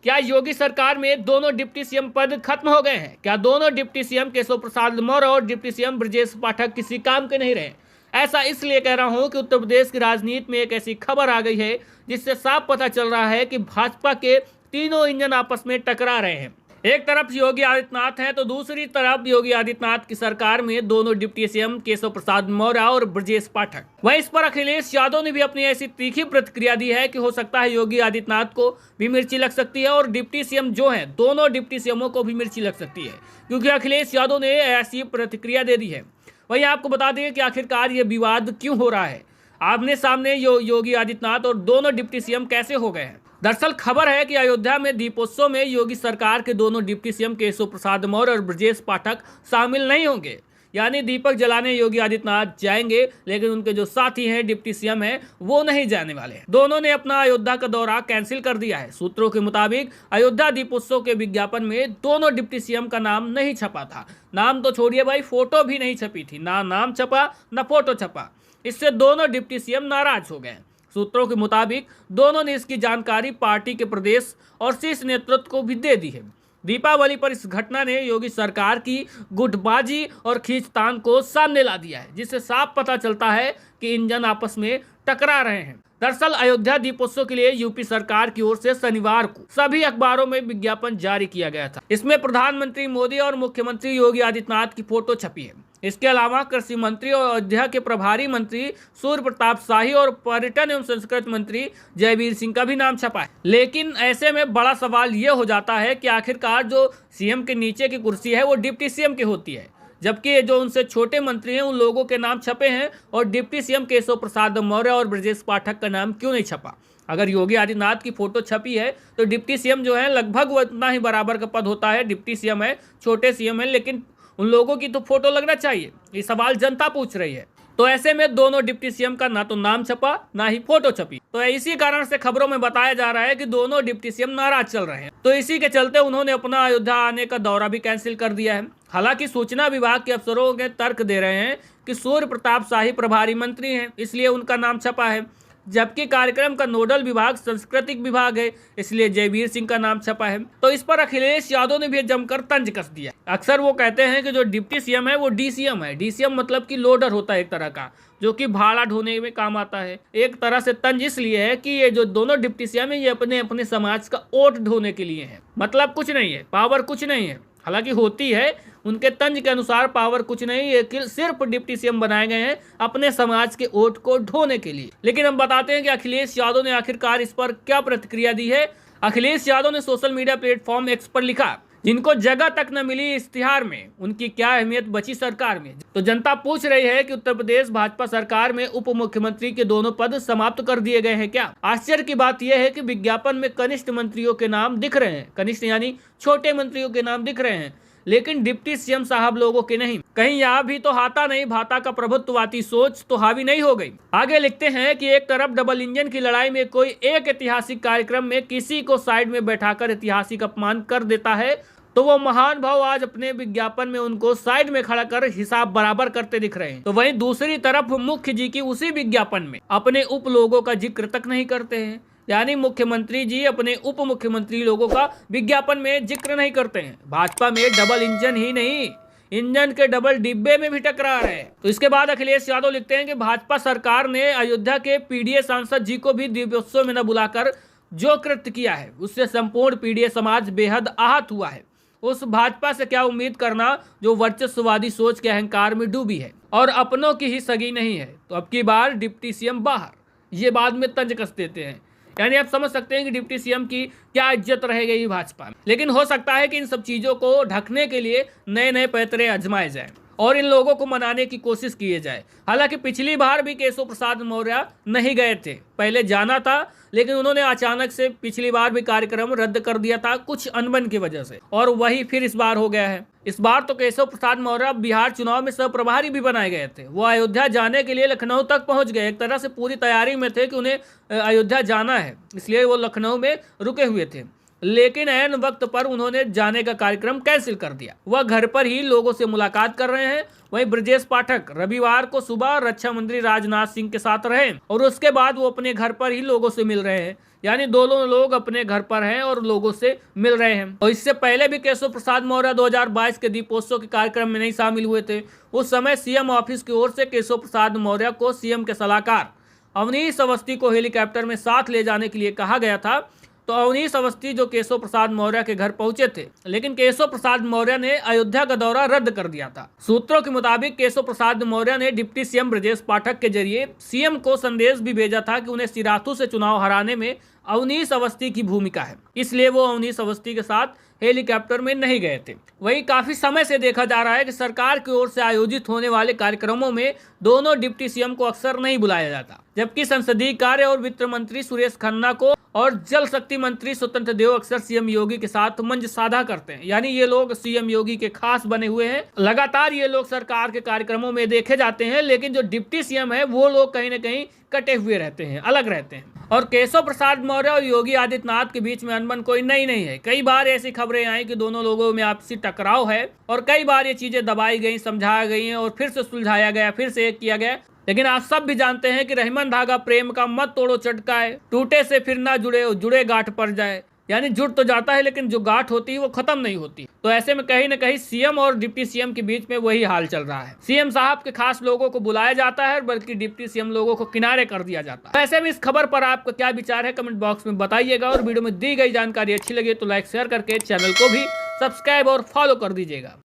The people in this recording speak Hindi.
क्या योगी सरकार में दोनों डिप्टी सीएम पद खत्म हो गए हैं? क्या दोनों डिप्टी सीएम केशव प्रसाद मौर्य और डिप्टी सीएम ब्रजेश पाठक किसी काम के नहीं रहे? ऐसा इसलिए कह रहा हूं कि उत्तर प्रदेश की राजनीति में एक ऐसी खबर आ गई है जिससे साफ पता चल रहा है कि भाजपा के तीनों इंजन आपस में टकरा रहे हैं। एक तरफ योगी आदित्यनाथ हैं तो दूसरी तरफ योगी आदित्यनाथ की सरकार में दोनों डिप्टी सीएम केशव प्रसाद मौर्य और ब्रजेश पाठक। वहीं इस पर अखिलेश यादव ने भी अपनी ऐसी तीखी प्रतिक्रिया दी है कि हो सकता है योगी आदित्यनाथ को भी मिर्ची लग सकती है और डिप्टी सीएम जो हैं दोनों डिप्टी सीएमओं को भी मिर्ची लग सकती है, क्योंकि अखिलेश यादव ने ऐसी प्रतिक्रिया दे दी है। वहीं आपको बता दें कि आखिरकार ये विवाद क्यों हो रहा है, आमने सामने योगी आदित्यनाथ और दोनों डिप्टी सीएम कैसे हो गए हैं। दरअसल खबर है कि अयोध्या में दीपोत्सव में योगी सरकार के दोनों डिप्टी सीएम केशव प्रसाद मौर्य और ब्रजेश पाठक शामिल नहीं होंगे, यानी दीपक जलाने योगी आदित्यनाथ जाएंगे, लेकिन उनके जो साथी हैं डिप्टी सीएम हैं वो नहीं जाने वाले। दोनों ने अपना अयोध्या का दौरा कैंसिल कर दिया है। सूत्रों के मुताबिक अयोध्या दीपोत्सव के विज्ञापन में दोनों डिप्टी सीएम का नाम नहीं छपा था। नाम तो छोड़िए भाई, फोटो भी नहीं छपी थी, ना नाम छपा ना फोटो छपा। इससे दोनों डिप्टी सीएम नाराज हो गए। सूत्रों के मुताबिक दोनों ने इसकी जानकारी पार्टी के प्रदेश और शीर्ष नेतृत्व को भी दे दी है। दीपावली पर इस घटना ने योगी सरकार की गुटबाजी और खींचतान को सामने ला दिया है, जिससे साफ पता चलता है कि इंजन आपस में टकरा रहे हैं। दरअसल अयोध्या दीपोत्सव के लिए यूपी सरकार की ओर से शनिवार को सभी अखबारों में विज्ञापन जारी किया गया था। इसमें प्रधानमंत्री मोदी और मुख्यमंत्री योगी आदित्यनाथ की फोटो छपी है। इसके अलावा कृषि मंत्री और अयोध्या के प्रभारी मंत्री सूर्य प्रताप शाही और पर्यटन एवं संस्कृति मंत्री जयवीर सिंह का भी नाम छपा है। लेकिन ऐसे में बड़ा सवाल ये हो जाता है कि आखिरकार जो सीएम के नीचे की कुर्सी है वो डिप्टी सीएम की होती है, जबकि जो उनसे छोटे मंत्री हैं उन लोगों के नाम छपे हैं और डिप्टी सीएम केशव प्रसाद मौर्य और ब्रजेश पाठक का नाम क्यों नहीं छपा। अगर योगी आदित्यनाथ की फोटो छपी है तो डिप्टी सीएम जो है लगभग उतना ही बराबर का पद होता है। डिप्टी सीएम है, छोटे सीएम है, लेकिन उन लोगों की तो फोटो लगना चाहिए। ये सवाल जनता पूछ रही है। तो ऐसे में दोनों डिप्टी सीएम का ना तो नाम छपा ना ही फोटो छपी। तो इसी कारण से खबरों में बताया जा रहा है कि दोनों डिप्टी सीएम नाराज चल रहे हैं। तो इसी के चलते उन्होंने अपना अयोध्या आने का दौरा भी कैंसिल कर दिया है। हालांकि सूचना विभाग के अफसरों के तर्क दे रहे हैं कि सूर्य प्रताप शाही प्रभारी मंत्री हैं, इसलिए उनका नाम छपा है, जबकि कार्यक्रम का नोडल विभाग सांस्कृतिक विभाग है, इसलिए जयवीर सिंह का नाम छपा है। तो इस पर अखिलेश यादव ने भी जमकर तंज कस दिया। अक्सर वो कहते हैं कि जो डिप्टी सीएम है वो डीसीएम है। डीसीएम मतलब कि लोडर होता है एक तरह का, जो कि भाड़ा ढोने में काम आता है। एक तरह से तंज इसलिए है कि ये जो दोनों डिप्टी सीएम है ये अपने अपने समाज का वोट ढोने के लिए है। मतलब कुछ नहीं है, पावर कुछ नहीं है, हालांकि होती है। उनके तंज के अनुसार पावर कुछ नहीं है, सिर्फ डिप्टी सीएम बनाए गए हैं अपने समाज के वोट को ढोने के लिए। लेकिन हम बताते हैं कि अखिलेश यादव ने आखिरकार इस पर क्या प्रतिक्रिया दी है। अखिलेश यादव ने सोशल मीडिया प्लेटफॉर्म एक्स पर लिखा, जिनको जगह तक न मिली इश्तिहार में उनकी क्या अहमियत बची सरकार में। तो जनता पूछ रही है कि उत्तर प्रदेश भाजपा सरकार में उप मुख्यमंत्री के दोनों पद समाप्त कर दिए गए हैं क्या। आश्चर्य की बात यह है कि विज्ञापन में कनिष्ठ मंत्रियों के नाम दिख रहे हैं, कनिष्ठ यानी छोटे मंत्रियों के नाम दिख रहे हैं, लेकिन डिप्टी सीएम साहब लोगों के नहीं। कहीं यहाँ भी तो हाथा नहीं भाता का प्रभुत्ववादी सोच तो हावी नहीं हो गई। आगे लिखते हैं कि एक तरफ डबल इंजन की लड़ाई में कोई एक ऐतिहासिक कार्यक्रम में किसी को साइड में बैठाकर ऐतिहासिक अपमान कर देता है, तो वो महान भाव आज अपने विज्ञापन में उनको साइड में खड़ा कर हिसाब बराबर करते दिख रहे हैं। तो वहीं दूसरी तरफ मुख्य जी की उसी विज्ञापन में अपने उप लोगों का जिक्र तक नहीं करते हैं, यानी मुख्यमंत्री जी अपने उप मुख्यमंत्री लोगों का विज्ञापन में जिक्र नहीं करते हैं। भाजपा में डबल इंजन ही नहीं, इंजन के डबल डिब्बे में भी टकरा रहे हैं। तो इसके बाद अखिलेश यादव लिखते हैं कि भाजपा सरकार ने अयोध्या के पीडीए सांसद जी को भी दीपोत्सव में न बुलाकर जो कृत्य किया है उससे संपूर्ण पीडीए समाज बेहद आहत हुआ है। उस भाजपा से क्या उम्मीद करना जो वर्चस्ववादी सोच के अहंकार में डूबी है और अपनों की ही सगी नहीं है। तो अब की बार डिप्टी सीएम बाहर, ये बाद में तंज कस देते हैं। यानी आप समझ सकते हैं कि डिप्टी सीएम की क्या इज्जत रह गई भाजपा में। लेकिन हो सकता है कि इन सब चीजों को ढकने के लिए नए नए पैतरे आजमाए जाएं और इन लोगों को मनाने की कोशिश किए जाए। हालांकि पिछली बार भी केशव प्रसाद मौर्य नहीं गए थे, पहले जाना था, लेकिन उन्होंने अचानक से पिछली बार भी कार्यक्रम रद्द कर दिया था कुछ अनबन की वजह से, और वही फिर इस बार हो गया है। इस बार तो केशव प्रसाद मौर्य बिहार चुनाव में सह प्रभारी भी बनाए गए थे। वो अयोध्या जाने के लिए लखनऊ तक पहुंच गए, एक तरह से पूरी तैयारी में थे कि उन्हें अयोध्या जाना है, इसलिए वो लखनऊ में रुके हुए थे। लेकिन ऐन वक्त पर उन्होंने जाने का कार्यक्रम कैंसिल कर दिया। वह घर पर ही लोगों से मुलाकात कर रहे हैं। वहीं ब्रजेश पाठक रविवार को सुबह रक्षा मंत्री राजनाथ सिंह के साथ रहे और उसके बाद वो अपने घर पर ही लोगों से मिल रहे हैं। यानी दोनों लोग अपने घर पर हैं और लोगों से मिल रहे हैं। और इससे पहले भी केशव प्रसाद मौर्य 2022 के दीपोत्सव के कार्यक्रम में नहीं शामिल हुए थे। उस समय सीएम ऑफिस की ओर से केशव प्रसाद मौर्य को सीएम के सलाहकार अवनीश अवस्थी को हेलीकॉप्टर में साथ ले जाने के लिए कहा गया था। तो अवनीश अवस्थी जो केशव प्रसाद मौर्य के घर पहुंचे थे, लेकिन केशव प्रसाद मौर्य ने अयोध्या का दौरा रद्द कर दिया था। सूत्रों के मुताबिक केशव प्रसाद मौर्य ने डिप्टी सीएम ब्रजेश पाठक के जरिए सीएम को संदेश भी भेजा था कि उन्हें सिराथू से चुनाव हराने में अवनीश अवस्थी की भूमिका है, इसलिए वो अवनीश अवस्थी के साथ हेलीकॉप्टर में नहीं गए थे। वहीं काफी समय से देखा जा रहा है कि सरकार की ओर से आयोजित होने वाले कार्यक्रमों में दोनों डिप्टी सीएम को अक्सर नहीं बुलाया जाता, जबकि संसदीय कार्य और वित्त मंत्री सुरेश खन्ना को और जल शक्ति मंत्री स्वतंत्र देव अक्सर सीएम योगी के साथ मंच साधा करते हैं। यानी ये लोग सीएम योगी के खास बने हुए हैं। लगातार ये लोग सरकार के कार्यक्रमों में देखे जाते हैं, लेकिन जो डिप्टी सीएम है वो लोग कहीं ना कहीं कटे हुए रहते हैं, अलग रहते हैं। और केशव प्रसाद मौर्य और योगी आदित्यनाथ के बीच में अनबन कोई नई नहीं है। कई बार ऐसी खबरें आई कि दोनों लोगों में आपसी टकराव है और कई बार ये चीजें दबाई गई, समझाई गई हैं और फिर से सुलझाया गया, फिर से एक किया गया। लेकिन आप सब भी जानते हैं कि रहीमन धागा प्रेम का मत तोड़ो चटका है, टूटे से फिर ना जुड़े, जुड़े गांठ पड़ जाए। यानी जुड़ तो जाता है लेकिन जो गांठ होती है वो खत्म नहीं होती। तो ऐसे में कहीं ना कहीं सीएम और डिप्टी सीएम के बीच में वही हाल चल रहा है। सीएम साहब के खास लोगों को बुलाया जाता है, बल्कि डिप्टी सीएम लोगों को किनारे कर दिया जाता है। ऐसे में इस खबर पर आपका क्या विचार है, कमेंट बॉक्स में बताइएगा। और वीडियो में दी गई जानकारी अच्छी लगे तो लाइक शेयर करके चैनल को भी सब्सक्राइब और फॉलो कर दीजिएगा।